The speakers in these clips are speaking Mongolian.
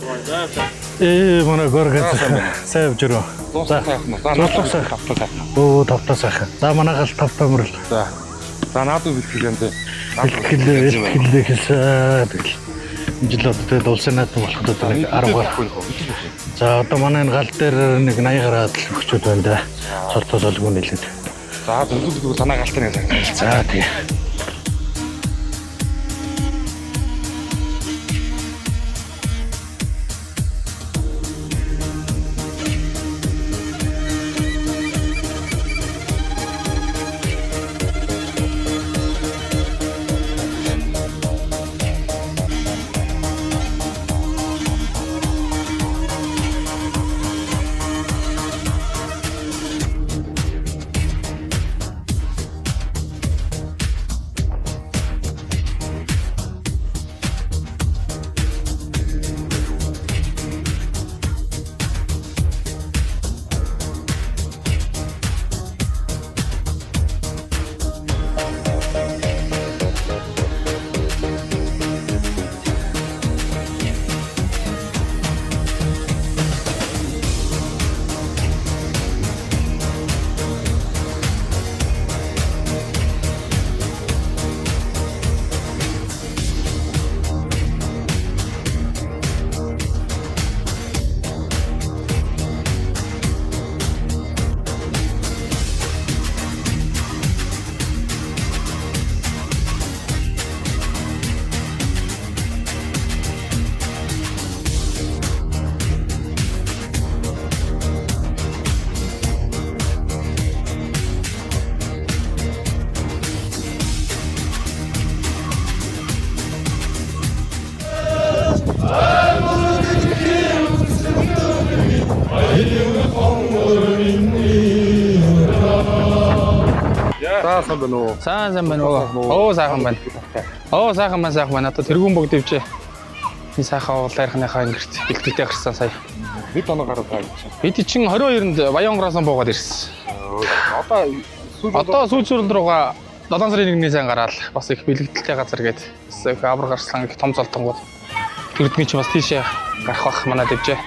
Манай горгаз сайв жирөө. За тавтаа сайхан. За манай гал тавтаа мөрөл. За наадуу бэлтгэл юм дээ. Бэлтгэл хэлсэн. Жил одоо улсын наадам болоход одоо 10 гаруй. За одоо манай гал дээр нэг 80 гараад өгчүүд байна да. Цолтолгүй нэлээд. За зөвлөдгөө санаа галтаа нэг сайн. За тий. Сайн байна уу? Сайн байна уу? Оо сайхан байна. Оо сайхан байна. Одоо тэргүүн бүгд ивчээ. Энэ сайхан уулаархныхаа ингэрт бэлтгэдэг гарсан сая. Бид оноо гараад байгаа. Бид чинь 22-нд Баянгороос буугаад ирсэн. Одоо сүүлчүүрэл руугаа 7 сарын 1-ний сайн гараад бас их бэлэгдэлтэй газар гээд их авраг гарсан их том золтонгууд. Тэрдний чи бас тийшээ гарах бах манай дэвжээ.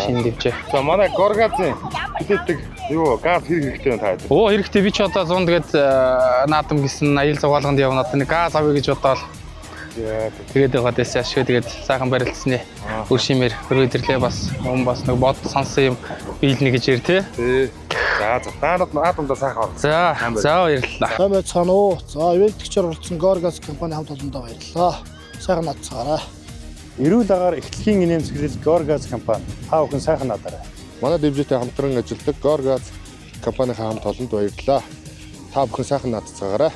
Шинэ дэвжээ. За манай горгазын хилээдэг юу газ хэрэгтэй байна таа. Оо хэрэгтэй би ч одоо 100 гээд наадам гисэн аял зугаалганд явна одоо нэг газ авъя гэж бодоод. Тэгээд байгаа дэсээ ашиг тэгээд сайхан барилдсан нэ. Өршимээр хөрвөдөрлөө бас нэг бод сонсон юм биелнэ гэж ир тий. За наадамдаа сайхан орсон. За баярлалаа. Сайн байцгаана уу. За ивентгчээр оролцсон Gorgas компани хамт олондоо баярлалаа. Сайхан наацгаарай. Эрүүл агаар эхлэхийн нэмсгэлэл Gorgas компани та бүхэн сайхан надаарай. Манай дэвжээтэй хамтран ажилладаг Gorgas компанийн хамт олонд баярлалаа. Та бүхэн сайхан наацгаарай.